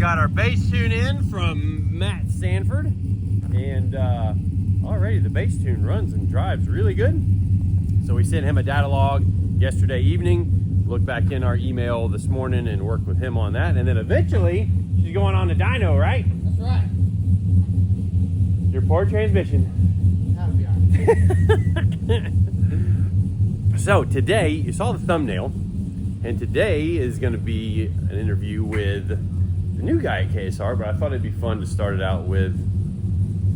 got our bass tune in from Matt Sanford, and already the bass tune runs and drives really good. So we sent him a data log yesterday evening, looked back in our email this morning and worked with him on that, and then eventually she's going on the dyno, right? That's right. Your poor transmission. That'll be all right. So today, you saw the thumbnail, and today is going to be an interview with the new guy at KSR, but I thought it'd be fun to start it out with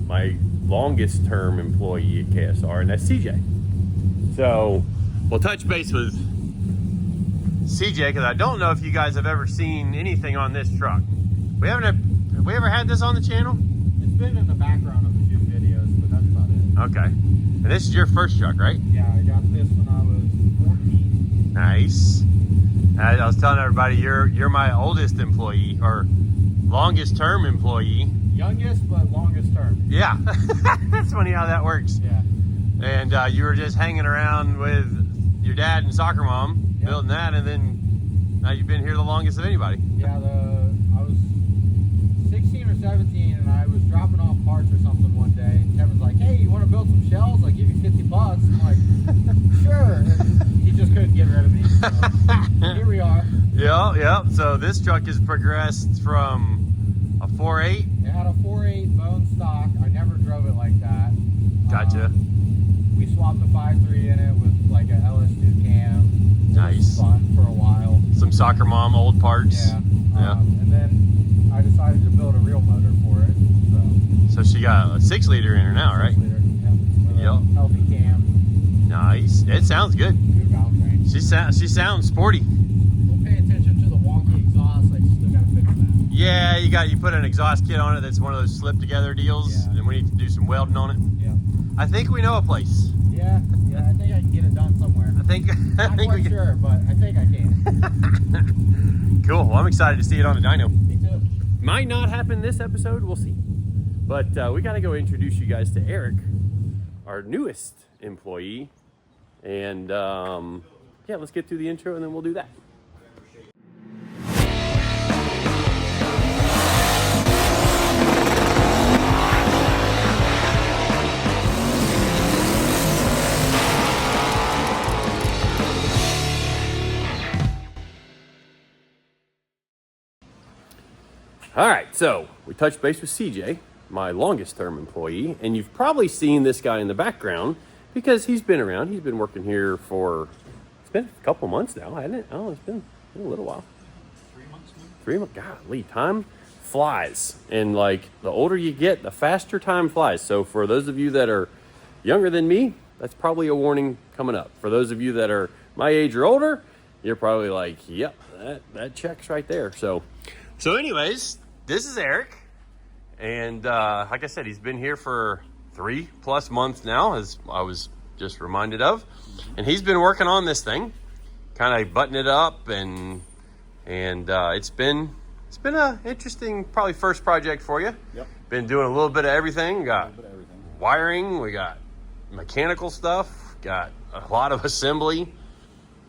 my longest term employee at KSR, and that's CJ. So we'll touch base with CJ, because I don't know if you guys have ever seen anything on this truck. Have we ever had this on the channel? It's been in the background of a few videos, but that's about it. Okay. And this is your first truck, right? Yeah, I got this when I was 14. Nice. I was telling everybody, you're my oldest employee, or longest term employee. Youngest, but longest term. Yeah. That's funny how that works. Yeah. And you were just hanging around with your dad and soccer mom, Yep. building that, and then now you've been here the longest of anybody. Yeah, I was 16 or 17, and I was dropping off parts or something one day, and Kevin's like, hey, you want to build some shells? I'll give you $50. I'm like, sure. And he just couldn't get rid of me. So here we are. Yeah. So this truck has progressed from a 4.8. It had a 4.8 bone stock. I never drove it like that. Gotcha. We swapped a 5.3 in it with like a LS2 cam. Nice. It was fun for a while. Some soccer mom old parts. Yeah. And then I decided to build a real motor for it. So she got a 6-liter in her now, right? 6 liter, with a healthy cam. Nice. It sounds good. Good valve train. She sounds sporty. Don't pay attention to the wonky exhaust. I still gotta fix that. Yeah, you put an exhaust kit on it that's one of those slip together deals, Yeah. and we need to do some welding on it. Yeah. I think we know a place. Yeah. I think I can get it done somewhere. I think Not we quite can. sure, but I think I can. Cool. Well, I'm excited to see it on the dyno. Me too. Might not happen this episode. We'll see. But we got to go introduce you guys to Eric, our newest employee. And yeah, let's get through the intro and then we'll do that. All right, so we touched base with CJ, my longest term employee, and you've probably seen this guy in the background because he's been around. He's been working here for, it's been a couple months now, hasn't it? Oh, it's been a little while. 3 months. 3 months, golly, time flies. And like the older you get, the faster time flies. So for those of you that are younger than me, that's probably a warning coming up. For those of you that are my age or older, you're probably like, yep, that checks right there. So anyways, this is Eric, and like I said, he's been here for 3+ months now, as I was just reminded of, and he's been working on this thing, kind of buttoning it up, and it's been a interesting, probably first project for you. Yep. Been doing a little bit of everything. Got wiring, we got mechanical stuff, got a lot of assembly.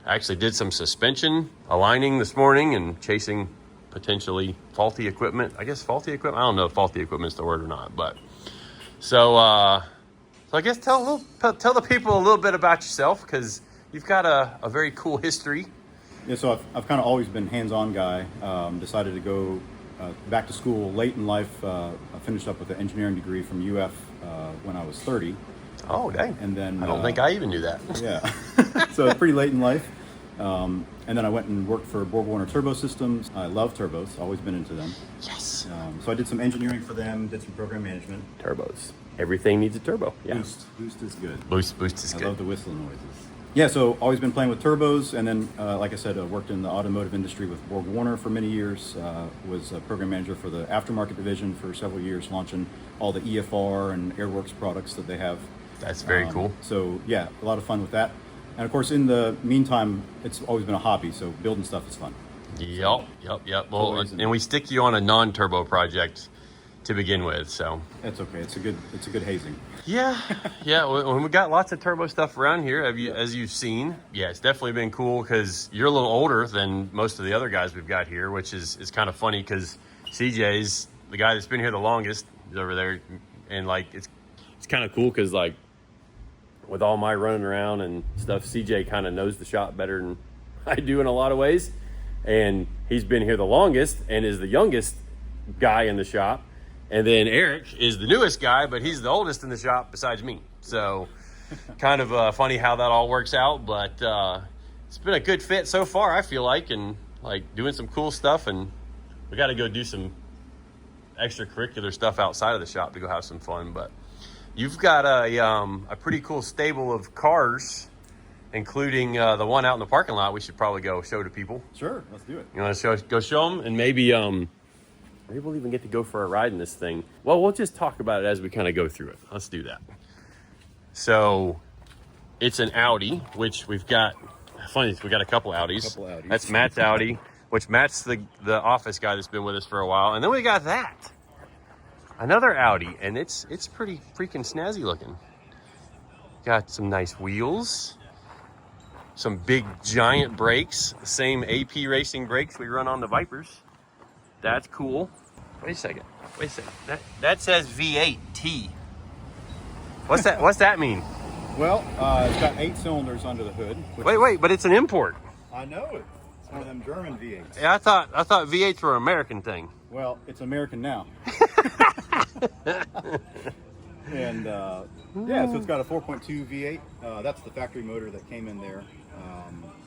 Actually did some suspension aligning this morning and chasing potentially faulty equipment. I guess faulty equipment. I don't know if faulty equipment is the word or not, but so I guess tell the people a little bit about yourself, because you've got a very cool history. Yeah, so I've kind of always been hands-on guy. Decided to go back to school late in life. I finished up with an engineering degree from UF when I was 30. Oh, dang. And then I don't think I even knew that. Yeah. So pretty late in life. And then I went and worked for Borg-Warner Turbo Systems. I love turbos, always been into them. Yes. So I did some engineering for them, did some program management. Turbos. Everything needs a turbo. Yeah. Boost is good. Boost is I good. love the whistling noises. Yeah, so always been playing with turbos, and then, like I said, I worked in the automotive industry with Borg-Warner for many years. Was a program manager for the aftermarket division for several years, launching all the EFR and Airworks products that they have. That's very cool. So yeah, a lot of fun with that. And of course, in the meantime, it's always been a hobby, so building stuff is fun. Yep. Well, Always. and we stick you on a non-turbo project to begin with, so. That's okay. It's a good hazing. Yeah. When we got lots of turbo stuff around here, as you've seen, yeah, it's definitely been cool because you're a little older than most of the other guys we've got here, which is kind of funny because CJ's the guy that's been here the longest. He's over there, and like it's kind of cool because like with all my running around and stuff, CJ kind of knows the shop better than I do in a lot of ways, and he's been here the longest and is the youngest guy in the shop. And then Eric is the newest guy, but he's the oldest in the shop besides me. So kind of funny how that all works out, but it's been a good fit so far, I feel like, and like doing some cool stuff. And we got to go do some extracurricular stuff outside of the shop to go have some fun. But you've got a pretty cool stable of cars, including the one out in the parking lot. We should probably go show to people. Sure, let's do it. You want to go show them, and maybe we'll even get to go for a ride in this thing. Well, we'll just talk about it as we kind of go through it. Let's do that. So it's an Audi, which we've got. Funny, we got a couple Audis. That's Matt's Audi, which Matt's the office guy that's been with us for a while. And then we got that. Another Audi, and it's pretty freaking snazzy looking. Got some nice wheels. Some big giant brakes. The same AP Racing brakes we run on the Vipers. That's cool. Wait a second. That says V8T. What's that mean? Well, it's got 8 cylinders under the hood. Wait, but it's an import. I know it. It's one of them German V8s. Yeah, I thought V8s were an American thing. Well, it's American now. And yeah, so it's got a 4.2 V8. That's the factory motor that came in there.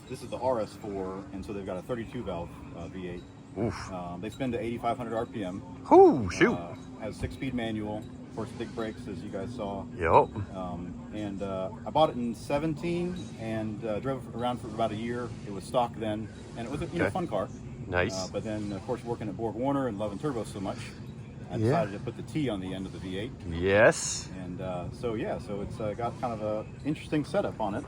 This is the RS4, and so they've got a 32 valve V8. Oof. They spin to 8,500 RPM. Ooh, shoot. Has 6-speed manual, of course, big brakes, as you guys saw. Yep. And I bought it in 17 and drove it around for about a year. It was stock then, and it was a fun car. Nice. But then, of course, working at Borg Warner and loving turbo so much, I decided to put the T on the end of the V8. Yes. And so it's got kind of a interesting setup on it.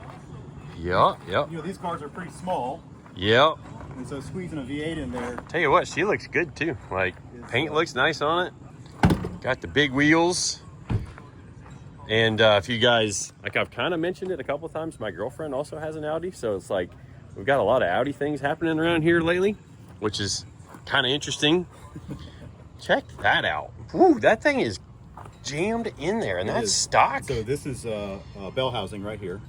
Yep. You know, these cars are pretty small. Yep. And so squeezing a V8 in there. Tell you what, she looks good too. Like, paint looks nice on it. Got the big wheels. And if you guys, like I've kind of mentioned it a couple of times, my girlfriend also has an Audi. So it's like, we've got a lot of Audi things happening around here lately, which is kind of interesting. Check that out. Woo, that thing is jammed in there, and that's stock. So this is bell housing right here,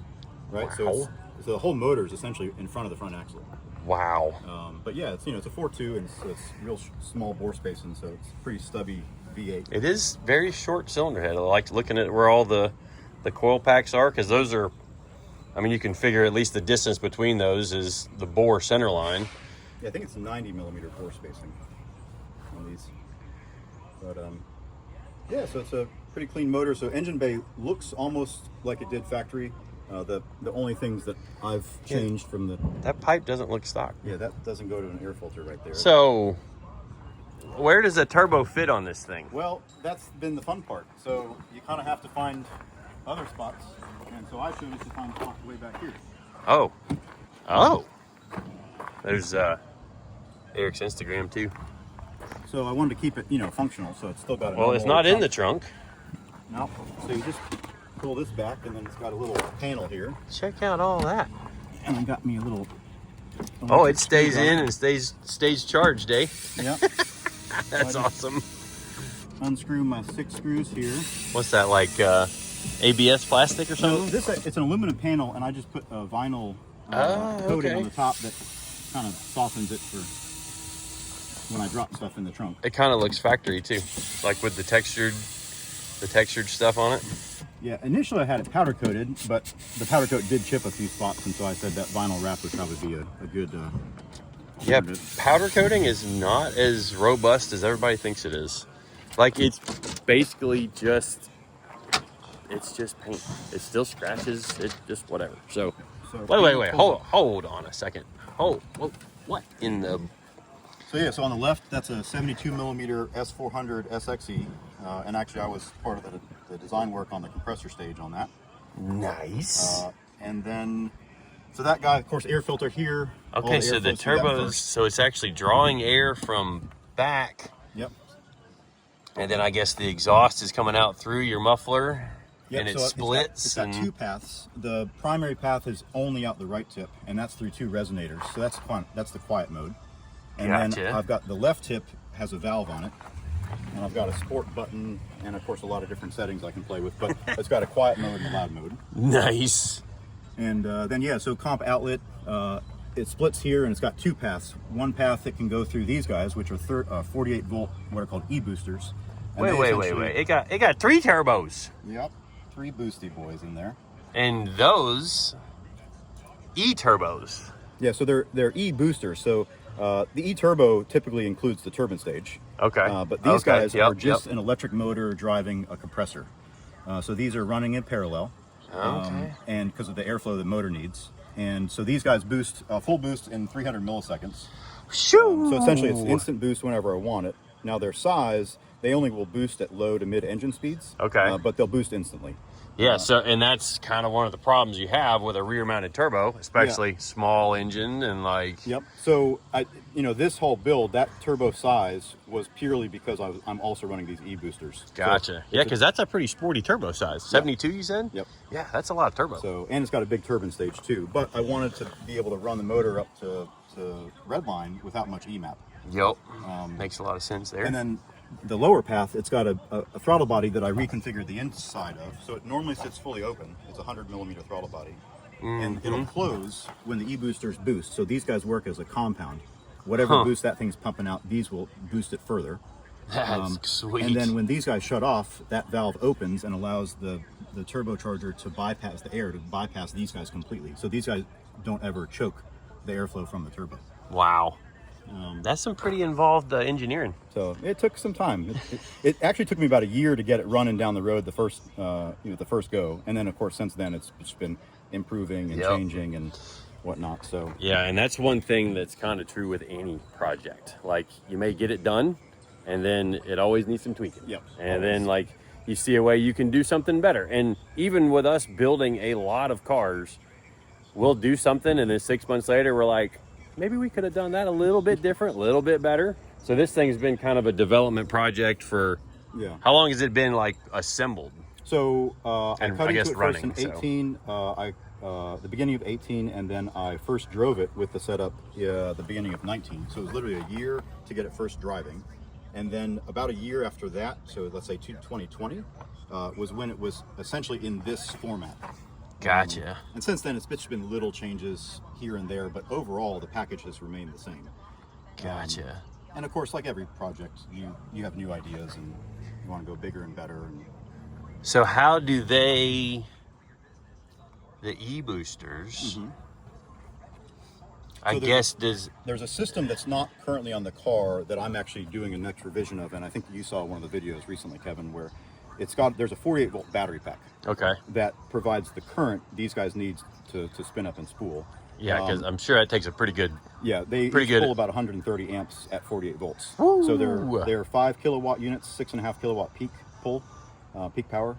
right? Wow. So the whole motor is essentially in front of the front axle. Wow. But yeah, it's it's a 4.2 and so it's real small bore spacing, so it's pretty stubby V8. It is very short cylinder head. I like looking at where all the coil packs are, because those are, I mean, you can figure at least the distance between those is the bore center line. Yeah, I think it's 90 millimeter bore spacing on these. But yeah, so it's a pretty clean motor. So engine bay looks almost like it did factory. The only things that I've changed from that pipe doesn't look stock. Yeah, that doesn't go to an air filter right there. So where does a turbo fit on this thing? Well, that's been the fun part. So you kind of have to find other spots, and so I chose to find a spot way back here. Oh, there's Eric's Instagram too. So I wanted to keep it, functional. So it's still got. Well, it's not in the trunk. No. So you just pull this back, and then it's got a little panel here. Check out all that. And I got me a little. Oh, it stays in and stays charged, eh? Yeah. That's awesome. Unscrew my 6 screws here. What's that, like ABS plastic or something? No, it's an aluminum panel, and I just put a vinyl coating on the top that kind of softens it for when I drop stuff in the trunk. It kind of looks factory too, like with the textured stuff on it. Yeah, initially I had it powder coated, but the powder coat did chip a few spots, and so I said that vinyl wrap would probably be a good. Yeah, powder coating is not as robust as everybody thinks it is. Like, it's basically just paint. It still scratches. It's just whatever. So wait. Hold on a second. Oh, what in the? So yeah, so on the left, that's a 72 millimeter S400 SXE, and actually I was part of the design work on the compressor stage on that. Nice. And then, so that guy, of course, air filter here. Okay, so the turbos, so it's actually drawing air from back. Yep. And then I guess the exhaust is coming out through your muffler, and it splits. It's got 2 paths. The primary path is only out the right tip, and that's through 2 resonators. So that's the quiet mode. And then I've got the left tip has a valve on it. And I've got a sport button and of course a lot of different settings I can play with, but it's got a quiet mode and a loud mode. Nice. And then yeah, so comp outlet, it splits here and it's got two paths. One path that can go through these guys, which are 48 volt, what are called e-boosters. And Wait. It got 3 turbos. Yep, 3 boosty boys in there. And those e-turbos. Yeah, so they're e-boosters. So the e-turbo typically includes the turbine stage. Okay. But these guys are just an electric motor driving a compressor. So these are running in parallel. Okay. And because of the airflow the motor needs. And so these guys boost, full boost in 300 milliseconds. Shoo! So essentially it's instant boost whenever I want it. Now their size, they only will boost at low to mid engine speeds. Okay. But they'll boost instantly. Yeah, and that's kind of one of the problems you have with a rear-mounted turbo, especially small engine and like. Yep. So this whole build, that turbo size was purely because I'm also running these e-boosters. Gotcha. So yeah, because that's a pretty sporty turbo size. 72, you said? Yep. Yeah, that's a lot of turbo. So and it's got a big turbine stage too. But I wanted to be able to run the motor up to redline without much EMAP. Yep. Makes a lot of sense there. And then the lower path, it's got a throttle body that I reconfigured the inside of. So it normally sits fully open. It's a 100 millimeter throttle body. And it'll close when the e-boosters boost. So these guys work as a compound. Whatever boost that thing's pumping out, these will boost it further. That's sweet. And then when these guys shut off, that valve opens and allows the turbocharger to bypass the air, to bypass these guys completely. So these guys don't ever choke the airflow from the turbo. Wow. That's some pretty involved engineering. So it took some time. It actually took me about a year to get it running down the road the first go, and then of course since then it's just been improving and changing and whatnot. So yeah, and that's one thing that's kind of true with any project. Like you may get it done, and then it always needs some tweaking. Yep. And then like you see a way you can do something better. And even with us building a lot of cars, we'll do something, and then 6 months later we're like, maybe we could have done that a little bit different, a little bit better. So this thing's been kind of a development project for, how long has it been like assembled? So I cut into it running, first in 18, the beginning of 18, and then I first drove it with the setup the beginning of 19. So it was literally a year to get it first driving. And then about a year after that, so let's say 2020, was when it was essentially in this format. Gotcha. And since then, it's just been little changes here and there, but overall, the package has remained the same. Gotcha. And of course, like every project, you have new ideas and you want to go bigger and better. And so how do the e-boosters, I guess there's a system that's not currently on the car that I'm actually doing a next revision of, and I think you saw one of the videos recently, Kevin, where there's a 48 volt battery pack. Okay. That provides the current these guys need to spin up and spool. Yeah, because I'm sure that takes a pretty good. Yeah, they pull about 130 amps at 48 volts. Ooh. So they're 5 kilowatt units, 6.5 kilowatt peak power.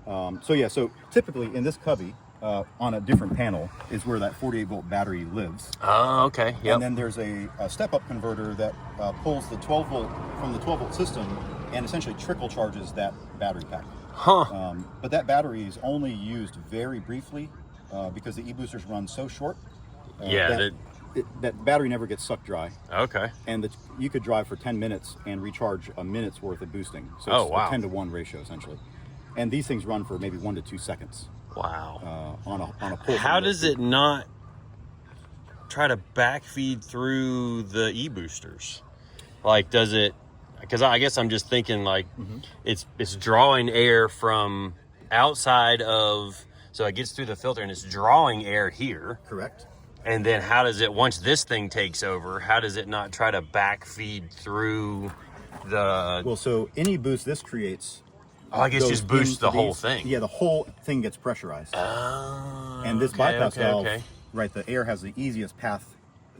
So typically in this cubby, on a different panel is where that 48 volt battery lives. Oh, okay. Yep. And then there's a step up converter that pulls the 12 volt from the 12 volt system and essentially trickle charges that battery pack. But that battery is only used very briefly because the e-boosters run so short. That battery never gets sucked dry. Okay. And you could drive for 10 minutes and recharge a minute's worth of boosting. So it's a 10-to-1 ratio essentially. And these things run for maybe 1 to 2 seconds. Wow. On a pull. How does it not try to backfeed through the e-boosters? Like, does it? Because I guess I'm just thinking like it's drawing air from outside of, so it gets through the filter and it's drawing air here. Correct. And then how does it, once this thing takes over, how does it not try to backfeed through the? Well, so any boost this creates. I guess just boosts the whole thing. Yeah, the whole thing gets pressurized. And this bypass valve, right, the air has the easiest path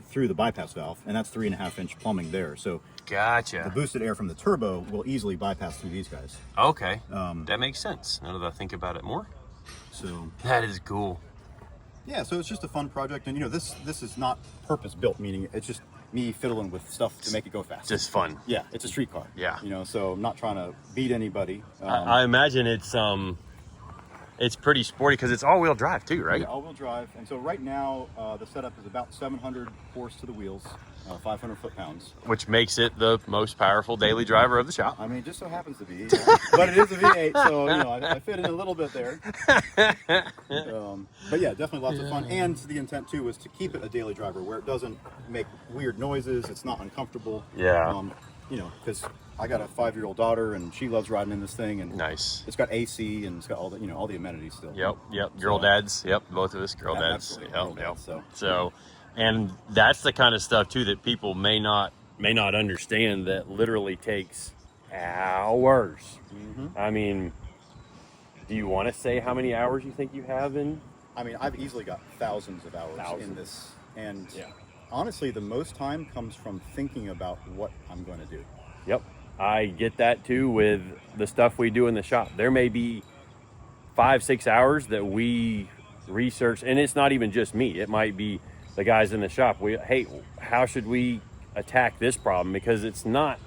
through the bypass valve, and that's 3.5-inch plumbing there. So gotcha. The boosted air from the turbo will easily bypass through these guys. Okay. That makes sense now that I think about it more. So that is cool. Yeah, so it's just a fun project, and this is not purpose built, meaning it's just me fiddling with stuff to make it go fast. Just fun. Yeah, it's a street car. Yeah. So I'm not trying to beat anybody. I imagine it's it's pretty sporty because it's all-wheel drive too, right? Yeah, all-wheel drive. And so right now, the setup is about 700 horse to the wheels, 500 foot-pounds. Which makes it the most powerful daily driver of the shop. I mean, it just so happens to be. But it is a V8, so, you know, I fit in a little bit there. But yeah, definitely lots of fun. And the intent, too, was to keep it a daily driver where it doesn't make weird noises, it's not uncomfortable. Yeah. You know, because I got a 5-year-old daughter and she loves riding in this thing, and Nice. it's got AC and it's got all the, you know, all the amenities still. Yep. Girl dads. Yep. Both of us girl Yeah, dads. absolutely. Yep. Girl dads, So, and that's the kind of stuff too that people may not understand, that literally takes hours. I mean, do you want to say how many hours you think you have in? I mean, I've easily got thousands of hours in this, and honestly, the most time comes from thinking about what I'm going to do. Yep. I get that too with the stuff we do in the shop. There may be 5-6 hours that we research, and it's not even just me. It might be the guys in the shop. Hey, how should we attack this problem? Because it's not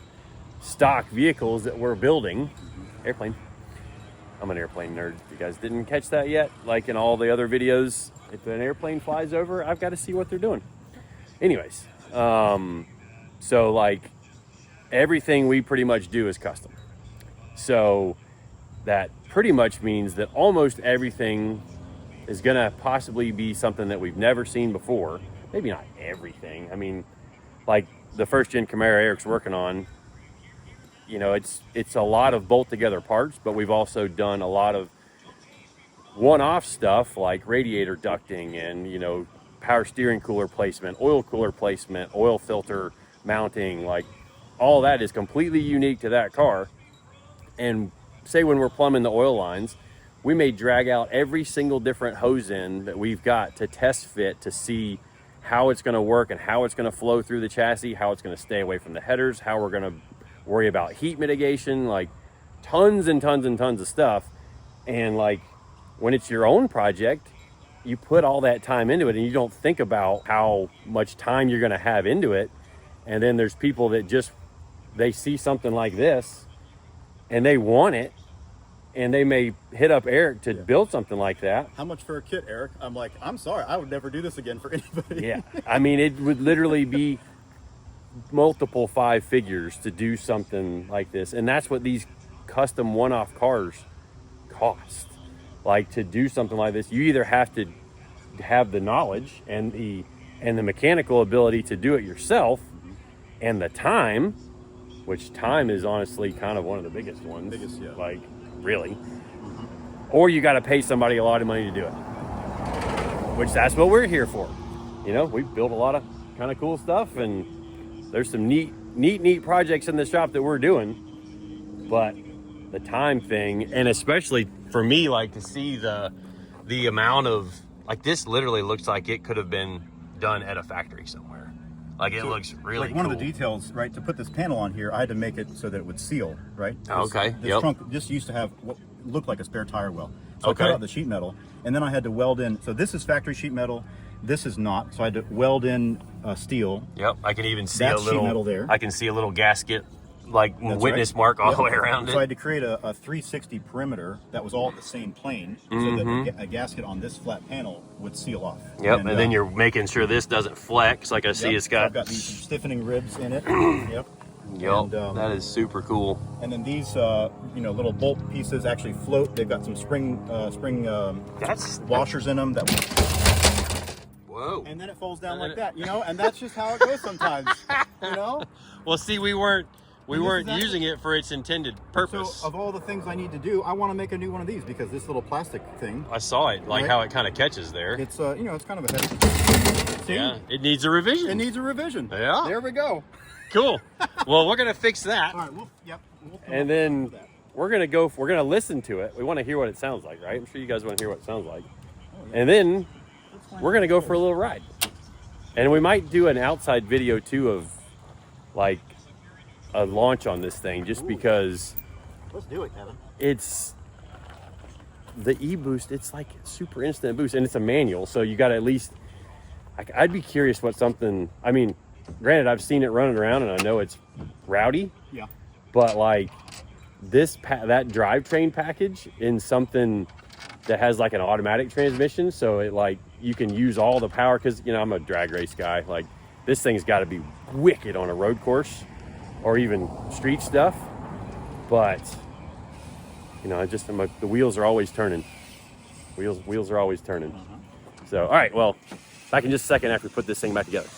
stock vehicles that we're building. Airplane. I'm an airplane nerd. If you guys didn't catch that yet, like in all the other videos, if an airplane flies over, I've got to see what they're doing. Anyways, so like everything we pretty much do is custom. So that pretty much means that almost everything is gonna possibly be something that we've never seen before. Maybe not everything. I mean, like the first gen Camaro Eric's working on, you know, it's a lot of bolt together parts, but we've also done a lot of one-off stuff like radiator ducting and, you know, power steering cooler placement, oil cooler placement, oil filter mounting. Like all that is completely unique to that car. And say when we're plumbing the oil lines, we may drag out every single different hose end that we've got to test fit to see how it's going to work and how it's going to flow through the chassis, how it's going to stay away from the headers, how we're going to worry about heat mitigation, like tons and tons and tons of stuff. And like when it's your own project, you put all that time into it and you don't think about how much time you're going to have into it. And then there's people that just, they see something like this and they want it, and they may hit up Eric to build something like that. How much for a kit, Eric? I'm like, I'm sorry, I would never do this again for anybody. Yeah, I mean, it would literally be multiple 5 figures to do something like this. And that's what these custom one-off cars cost. Like to do something like this, you either have to have the knowledge and the mechanical ability to do it yourself, and the time, which time is honestly kind of one of the biggest ones. Like, really. Or you got to pay somebody a lot of money to do it, which that's what we're here for. You know, we build a lot of kind of cool stuff, and there's some neat projects in the shop that we're doing, but the time thing, and especially for me, like to see the amount of, like this literally looks like it could have been done at a factory somewhere. Like it looks really like one of the details, right? To put this panel on here, I had to make it so that it would seal, right? Okay. This trunk just used to have what looked like a spare tire well. So I cut out the sheet metal, and then I had to weld in. So this is factory sheet metal. This is not. So I had to weld in steel. Yep. I can even see That's a little sheet metal there. I can see a little gasket, like witness mark all the way around it. So I had to create a 360 perimeter that was all at the same plane, so that a gasket on this flat panel would seal off. Yep, and then you're making sure this doesn't flex. Like I see it's got... So I've got these stiffening ribs in it. Yep. And, that is super cool. And then these, you know, little bolt pieces actually float. They've got some spring washers in them. Whoa. And then it falls down like that, you know? And that's just how it goes sometimes, you know? Well, see, we weren't using it for its intended purpose. So of all the things I need to do, I want to make a new one of these because this little plastic thing. I saw it, like how it kind of catches there. It's, you know, it's kind of a heavy. See? Yeah, it needs a revision. It needs a revision. Yeah. There we go. Cool. Well, we're going to fix that. All right, we'll and then we're going to listen to it. We want to hear what it sounds like, right? I'm sure you guys want to hear what it sounds like. Oh, yeah. And then we're going to go for a little ride. And we might do an outside video too of like a launch on this thing, just because let's do it, Kevin. It's the e-boost. It's like super instant boost, and it's a manual, so you got to at least, I'd be curious what something, I mean, granted I've seen it running around and I know it's rowdy, but like that drivetrain package in something that has like an automatic transmission, so it like you can use all the power, because you know I'm a drag race guy. Like this thing's got to be wicked on a road course or even street stuff, but you know, the wheels are always turning. Wheels are always turning. So all right, well, back in just a second after we put this thing back together.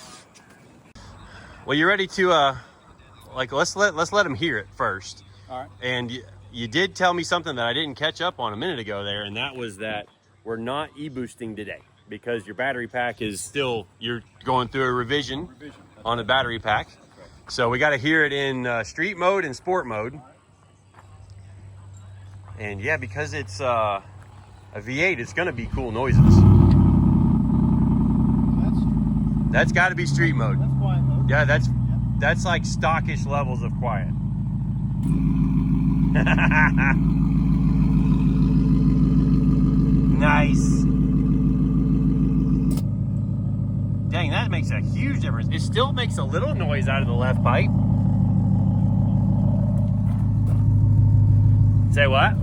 Well, you ready to like let's let them hear it first. All right. And you did tell me something that I didn't catch up on a minute ago there, and that was that we're not e-boosting today because your battery pack is still, you're going through a revision on the battery pack. So we got to hear it in street mode and sport mode. And yeah, because it's a V8, it's going to be cool noises. That's got to be street mode. That's quiet mode. Yeah, that's like stockish levels of quiet. Nice. Dang, that makes a huge difference. It still makes a little noise out of the left pipe. Say what?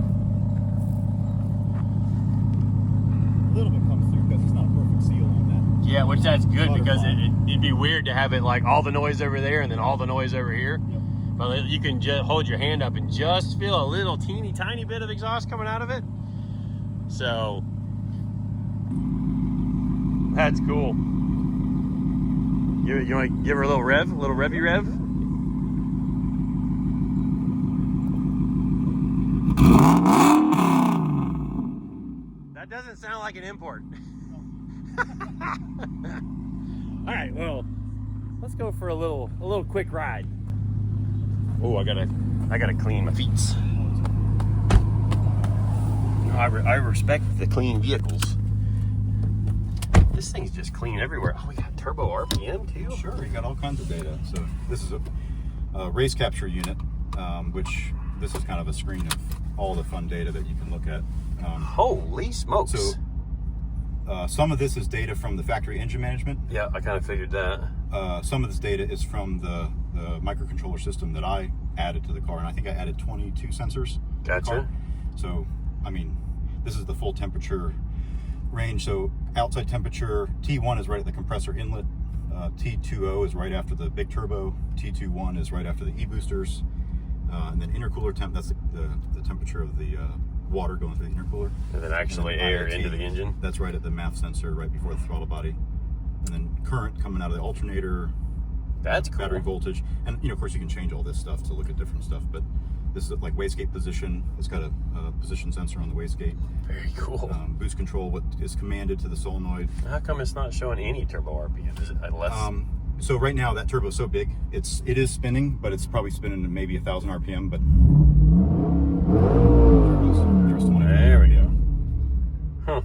A little bit comes through because it's not a perfect seal on that. Yeah, which that's good Water because fly. it'd be weird to have it like all the noise over there and then all the noise over here. Yep. But you can just hold your hand up and just feel a little teeny tiny bit of exhaust coming out of it. So that's cool. You want to give her a little rev, a little revy rev? That doesn't sound like an import. All right, well, let's go for a little quick ride. Oh, I gotta clean my feet. I respect the clean vehicles. This thing's just clean everywhere. Oh, we got turbo RPM too. Sure, you got all kinds of data. So this is a race capture unit, which this is kind of a screen of all the fun data that you can look at. Holy smokes! So some of this is data from the factory engine management. Yeah, I kind of figured that. Some of this data is from the microcontroller system that I added to the car, and I think I added 22 sensors. Gotcha. To the car. So, I mean, this is the full temperature range. So, outside temperature, T1 is right at the compressor inlet. T20 is right after the big turbo. T21 is right after the e-boosters. And then intercooler temp, that's the temperature of the water going through the intercooler. And then actually And then air IoT, into the engine. That's right at the MAF sensor right before the throttle body. And then current coming out of the alternator. That's cool. Battery voltage. And, you know, of course, you can change all this stuff to look at different stuff. But this is like wastegate position. It's got a position sensor on the wastegate. Very cool. Boost control, what is commanded to the solenoid. How come it's not showing any turbo RPM? Is it less? So right now that turbo is so big, it is spinning, but it's probably spinning at maybe 1,000 RPM. But there's 20. There we go. Huh.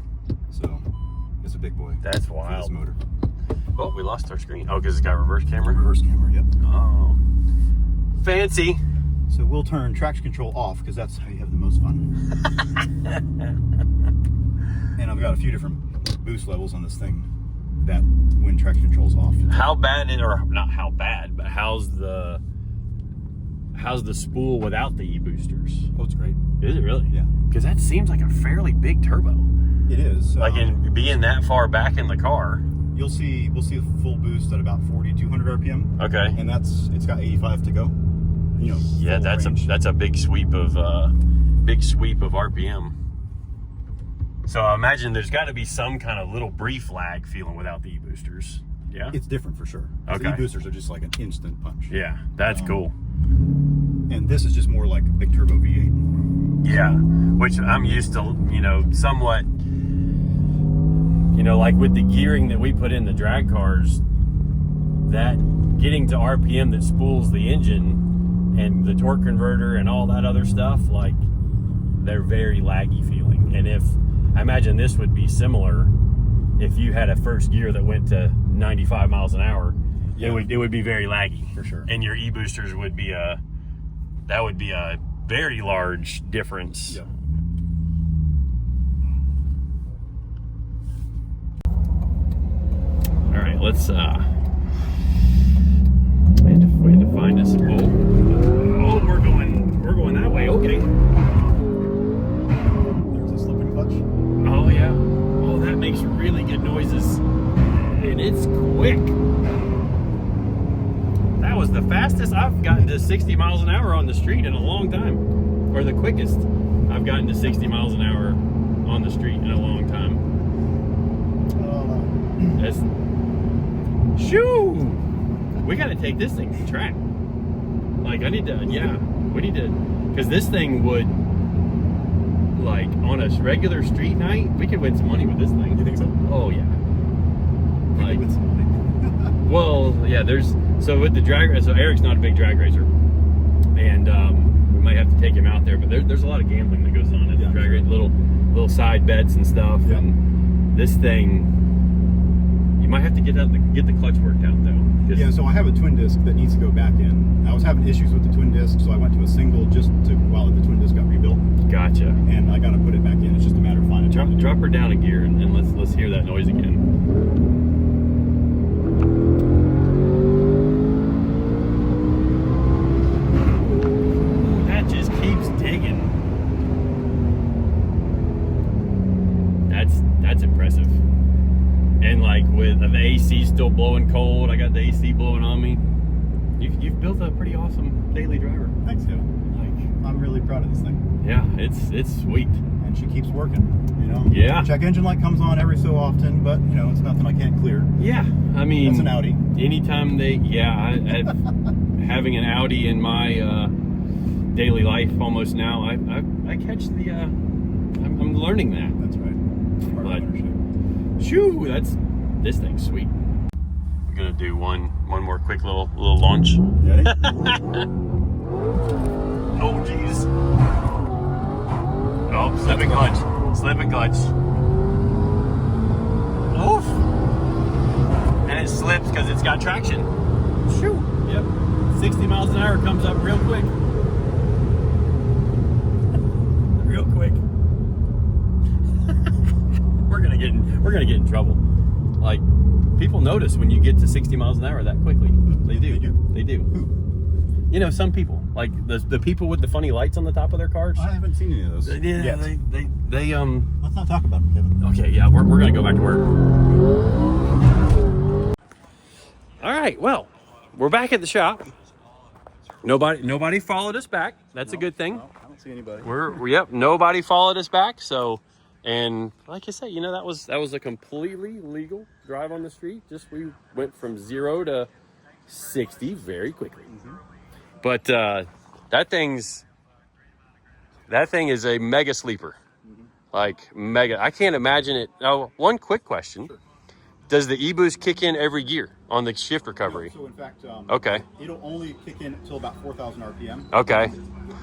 So it's a big boy. That's For wild. this motor. Oh, we lost our screen. Oh, because it's got reverse camera? Reverse camera, yep. Oh. Fancy. So we'll turn traction control off because that's how you have the most fun. And I've got a few different boost levels on this thing that when traction control's off. How bad or not how bad, but how's the spool without the e-boosters? Oh, it's great. Is it really? Yeah. Because that seems like a fairly big turbo. It is. Like in being that far back in the car. We'll see a full boost at about 4,200 RPM. Okay. And it's got 85 to go. You know. Yeah, full range. that's a big sweep of RPM. So I imagine there's got to be some kind of little brief lag feeling without the e-boosters. Yeah. It's different for sure. The Okay. e-boosters are just like an instant punch. Yeah, that's cool. And this is just more like a big turbo V8. Yeah, which I'm used to, you know, somewhat, you know, like with the gearing that we put in the drag cars, that getting to RPM that spools the engine and the torque converter and all that other stuff, like they're very laggy feeling. And I imagine this would be similar if you had a first gear that went to 95 miles an hour, Yeah. it would be very laggy. For sure. And your e-boosters would be a very large difference. Yeah. All right, let's we had to find us. Oh, we're going that way. Okay. There's a slipping clutch. it's quick. That was the fastest I've gotten to 60 miles an hour on the street in a long time. Or the quickest I've gotten to 60 miles an hour on the street in a long time. That's, shoo! We gotta take this thing to track. Like, I need to, yeah, we need to, because this thing would, like, on a regular street night, we could win some money with this thing. You think so? Oh, yeah. Like, Win some money. well, yeah, so with the drag, so Eric's not a big drag racer, and we might have to take him out there, but there's a lot of gambling that goes on at the drag race, little side bets and stuff, and this thing, you might have to get the clutch worked out though. Yeah, so I have a twin disc that needs to go back in. I was having issues with the twin disc, so I went to a single just while the twin disc got rebuilt. Gotcha. And I got to put it back in. It's just a matter of finding. Drop her down a gear and let's hear that noise again. Ooh, that just keeps digging. That's impressive. And like with the AC still blowing cold, I got the AC blowing on me. You've built a pretty awesome daily driver. Thanks, Joe. Like, I'm really proud of this thing. yeah, it's sweet. And she keeps working, you know? Yeah. Check engine light comes on every so often, but, you know, it's nothing I can't clear. Yeah, I mean, That's an Audi. Anytime having an Audi in my daily life almost now, I catch the. I'm learning that. That's right. Part of But- ownership. Shoo! This thing's sweet. We're gonna do one more quick little launch. Ready? Oh jeez. Oh, slip and clutch. Slip and clutch. Oof. And it slips because it's got traction. Shoo. Yep. 60 miles an hour comes up real quick. Real quick. We're gonna get in trouble. Like, people notice when you get to 60 miles an hour that quickly. They do. They do. You know, some people, like the people with the funny lights on the top of their cars. I haven't seen any of those. Yeah, yet. they Let's not talk about them, Kevin. Okay, yeah, we're gonna go back to work. All right, well, we're back at the shop. Nobody followed us back. That's a good thing. No, I don't see anybody. Yep, nobody followed us back. So, and like I said, you know, that was a completely legal drive on the street. Just we went from 0 to 60 very quickly. Mm-hmm. But that thing is a mega sleeper. Mm-hmm. Like mega. I can't imagine it. Oh, one quick question. Sure. Does the e-boost kick in every gear on the shift recovery? So in fact, Okay. it'll only kick in until about 4,000 RPM. Okay.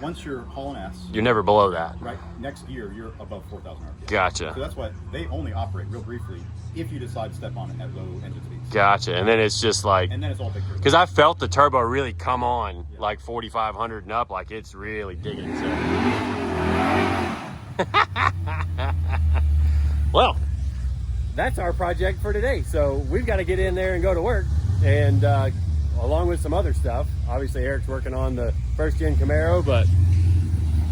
Once you're hauling ass, You're never below that. right, next gear you're above 4,000 RPM. Gotcha. So that's why they only operate real briefly if you decide to step on it at low engine speeds. Gotcha. And then it's just like, And then it's all big turbo. because I felt the turbo really come on like 4,500 and up, like it's really digging. So. Well, that's our project for today. So we've got to get in there and go to work, and along with some other stuff. Obviously, Eric's working on the first-gen Camaro, but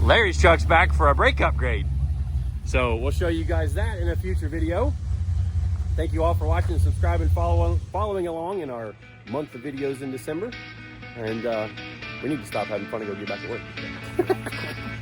Larry's truck's back for a brake upgrade. So we'll show you guys that in a future video. Thank you all for watching and subscribing, following along in our month of videos in December. And we need to stop having fun and go get back to work.